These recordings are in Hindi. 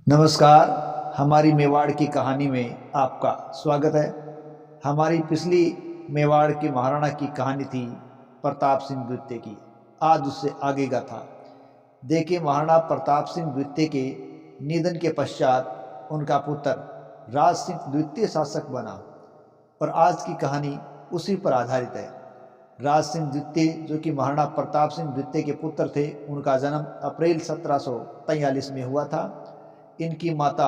नमस्कार। हमारी मेवाड़ की कहानी में आपका स्वागत है। हमारी पिछली मेवाड़ के महाराणा की कहानी थी प्रताप सिंह द्वितीय की। आज उससे आगे का था। देखिए, महाराणा प्रताप सिंह द्वितीय के निधन के पश्चात उनका पुत्र राज सिंह द्वितीय शासक बना और आज की कहानी उसी पर आधारित है। राज सिंह द्वितीय, जो कि महाराणा प्रताप सिंह द्वितीय के पुत्र थे, उनका जन्म अप्रैल 1743 में हुआ था। इनकी माता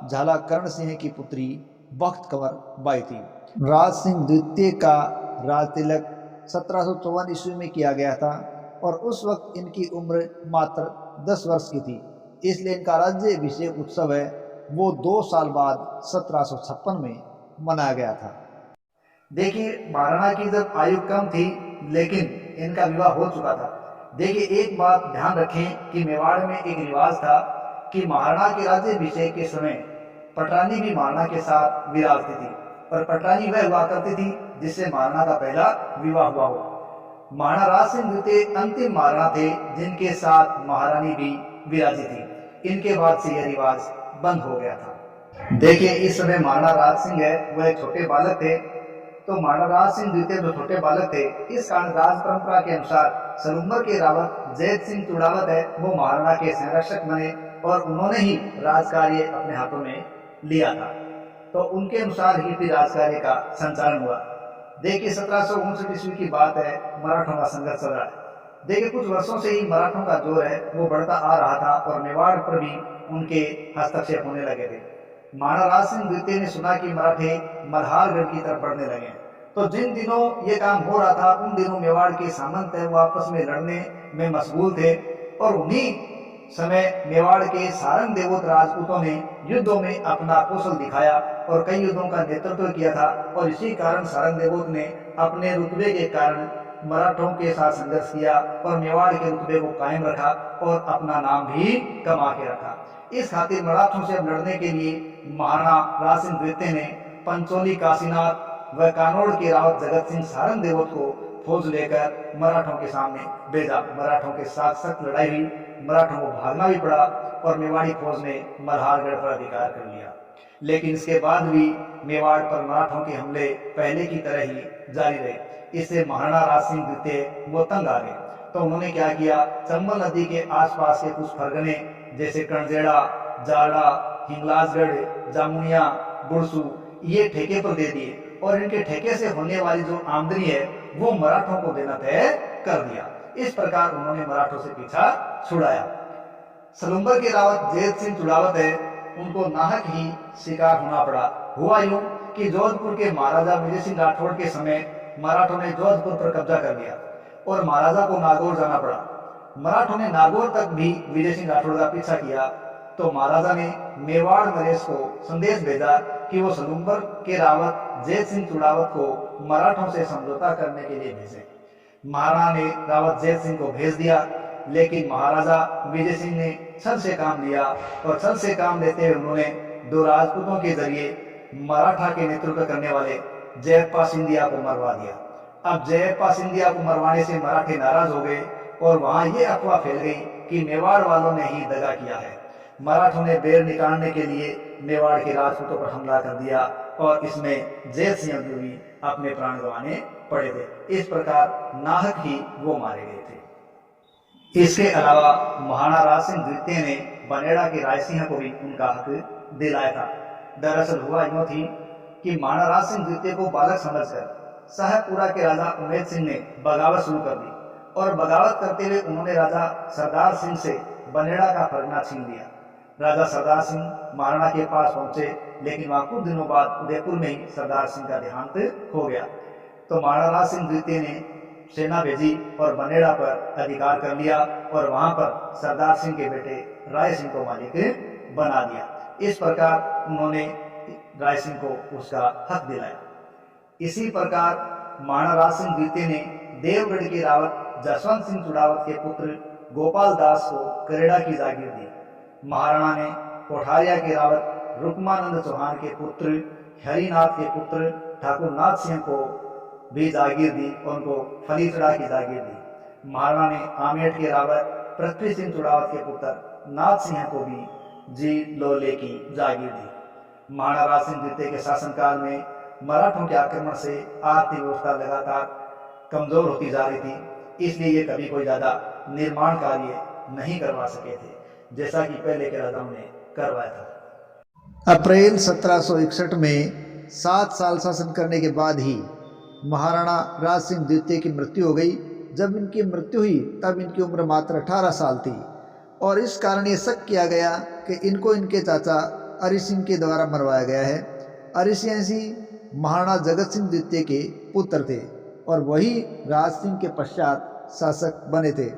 झाला कर्ण सिंह की पुत्री बख्त कंवर बाई थी। राज सिंह द्वितीय का राज तिलक 1754 ईस्वी में किया गया था और उस वक्त इनकी उम्र मात्र 10 वर्ष की थी। इसलिए इनका राज्य अभिषेक उत्सव है वो 2 साल बाद 1756 में मनाया गया था। देखिए, महाराणा की जब आयु कम थी लेकिन इनका विवाह हो चुका था। देखिए, एक बात ध्यान रखें कि मेवाड़ में एक रिवाज था कि महाराणा के राज्याभिषेक के समय पटरानी भी महाराणा के साथ विराजती थी और पटरानी वह हुआ करती थी जिससे महाराणा का पहला विवाह हुआ हो। महाराणा राज सिंह द्वितीय अंतिम महाराणा थे जिनके साथ महारानी भी विराजी थी। इनके बाद से यह रिवाज बंद हो गया था। देखिए, इस समय महाराणा राज सिंह है वह एक छोटे बालक थे। तो महाराणा राज सिंह द्वितीय जो छोटे बालक थे, इस कारण राज परंपरा के अनुसार सलूम्बर के रावत जैत सिंह चुड़ावत है वो महाराणा के संरक्षक बने और उन्होंने ही राज कार्य अपने हाथों में लिया था। तो उनके अनुसार ही फिर राज कार्य का संचालन हुआ। देखिए, 1759 ईस्वी की बात है, मराठों का संघर्ष चल रहा है। देखिए, कुछ वर्षों से ही मराठों का जोर है वो बढ़ता आ रहा था और मेवाड़ पर भी उनके हस्तक्षेप होने लगे थे। महाराणा राज सिंह द्वितीय ने सुना कि मराठे मल्हारगढ़ की तरफ बढ़ने लगे। तो जिन दिनों ये काम हो रहा था उन दिनों मेवाड़ के सामंत है वो आपस में लड़ने में मशगूल थे और उन्हीं समय मेवाड़ के सारंग देवोत राजपूतों ने युद्धों में अपना कौशल दिखाया और कई युद्धों का नेतृत्व किया था और इसी कारण सारंग देवोत ने अपने रुतबे के कारण मराठों के साथ संघर्ष किया और मेवाड़ के रुतबे को कायम रखा और अपना नाम भी कमा के रखा। इस खातिर मराठों से अब लड़ने के लिए महाराणा राज सिंह द्वितीय ने पंचोली काशीनाथ व कानौड़ के रावत जगत सिंह सारंग देवोत को फौज लेकर मराठों के सामने भेजा। मराठों के साथ सख्त लड़ाई हुई, मराठों को भागना भी पड़ा और मेवाड़ी फौज ने मल्हारगढ़ पर अधिकार कर लिया। लेकिन इसके बाद भी मेवाड़ पर मराठों के हमले पहले की तरह ही जारी रहे। इससे महाराणा राज सिंह द्वितीय वो तंग आ गए। तो उन्होंने क्या किया, चंबल नदी के आसपास के कुछ फरगने जैसे कणजेड़ा, जाड़ा, हिंगलाजगढ़, जामुनिया, बुरसू ये ठेके पर दे दिए और इनके ठेके से होने वाली जो आमदनी है वो मराठों को देना तय कर दिया। इस प्रकार उन्होंने मराठों से पीछा छुड़ाया। सलूम्बर के रावत जैत सिंह चुड़ावत है उनको नाहक ही शिकार होना पड़ा। हुआ यूं कि जोधपुर के महाराजा विजय सिंह राठौड़ के समय मराठों ने जोधपुर पर कब्जा कर लिया और महाराजा को नागौर जाना पड़ा। मराठों ने नागौर तक भी विजय सिंह राठौड़ का पीछा किया तो महाराजा ने मेवाड़ नरेश को संदेश भेजा कि वो सलूम्बर के रावत जैत सिंह चुड़ावत को मराठों से समझौता करने के लिए भेजे। महाराणा ने रावत जैत सिंह को भेज दिया लेकिन महाराजा विजय सिंह ने छल से काम लिया और छल से काम लेते हुए उन्होंने 2 राजपूतों के जरिए मराठा के नेतृत्व करने वाले जयप्पा सिंधिया को मरवा दिया। अब जयप्पा सिंधिया को मरवाने से मराठे नाराज हो गए और वहां ये अफवाह फैल गई कि मेवाड़ वालों ने ही दगा किया है। मराठों ने बेर निकालने के लिए मेवाड़ के राजपूतों पर हमला कर दिया और इसमें जैत सिंह को भी अपने प्राण गंवाने पड़े थे। इस प्रकार नाहक ही वो मारे गए थे। इसके अलावा महाराणा राज सिंह द्वितीय ने बनेड़ा के रायसिंह को भी उनका हक दिलाया था। दरअसल हुआ यूं थी कि महाराणा राज सिंह द्वितीय को बालक समझकर साहेबपुरा के राजा उमेद सिंह ने बगावत शुरू कर दी और बगावत करते हुए उन्होंने राजा सरदार सिंह से बनेड़ा का परगना छीन लिया। राजा सरदार सिंह महाराणा के पास पहुंचे लेकिन वहां कुछ दिनों बाद उदयपुर में ही सरदार सिंह का देहांत हो गया। तो महाराणा राज सिंह द्वितीय ने सेना भेजी और बनेड़ा पर अधिकार कर लिया और वहां पर सरदार सिंह के बेटे राय सिंह को मालिक बना दिया। इस प्रकार उन्होंने राय सिंह को उसका हक दिलाया। इसी प्रकार महाराणा राज सिंह द्वितीय ने देवगढ़ के रावत जसवंत सिंह चुड़ावत के पुत्र गोपाल दास को करेड़ा की जागीर दी। महाराणा ने कोठारिया के रावत रुकमानंद चौहान के पुत्र हरिनाथ के पुत्र ठाकुर नाथ सिंह को भी जागीर दी और उनको फलीचड़ा की जागीर दी। महाराणा ने आमेट के रावत पृथ्वी सिंह चुड़ावत के पुत्र नाथ सिंह को भी जीत लोले की जागीर दी। महाराणा राज सिंह द्वितीय के शासनकाल में मराठों के आक्रमण से आर्थिक व्यवस्था लगातार कमजोर होती जा रही थी, इसलिए ये कभी कोई ज्यादा निर्माण कार्य नहीं करवा सके थे, जैसा कि पहले के राजाओं ने करवाया था। अप्रैल 1761 में 7 साल शासन करने के बाद ही महाराणा राज सिंह द्वितीय की मृत्यु हो गई। जब इनकी मृत्यु हुई तब इनकी उम्र मात्र 18 साल थी और इस कारण ये शक किया गया कि इनको इनके चाचा अरि सिंह के द्वारा मरवाया गया है। अरि सिंह महाराणा जगत सिंह द्वितीय के पुत्र थे और वही राज सिंह के पश्चात शासक बने थे।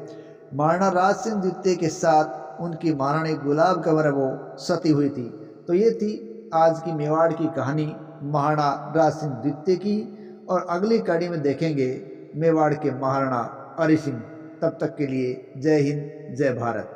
महाराणा राज सिंह द्वितीय के साथ उनकी महारानी गुलाब कंवर वो सती हुई थी। तो ये थी आज की मेवाड़ की कहानी महाराणा राज सिंह द्वितीय की, और अगली कड़ी में देखेंगे मेवाड़ के महाराणा अरि सिंह। तब तक के लिए जय हिंद, जय भारत।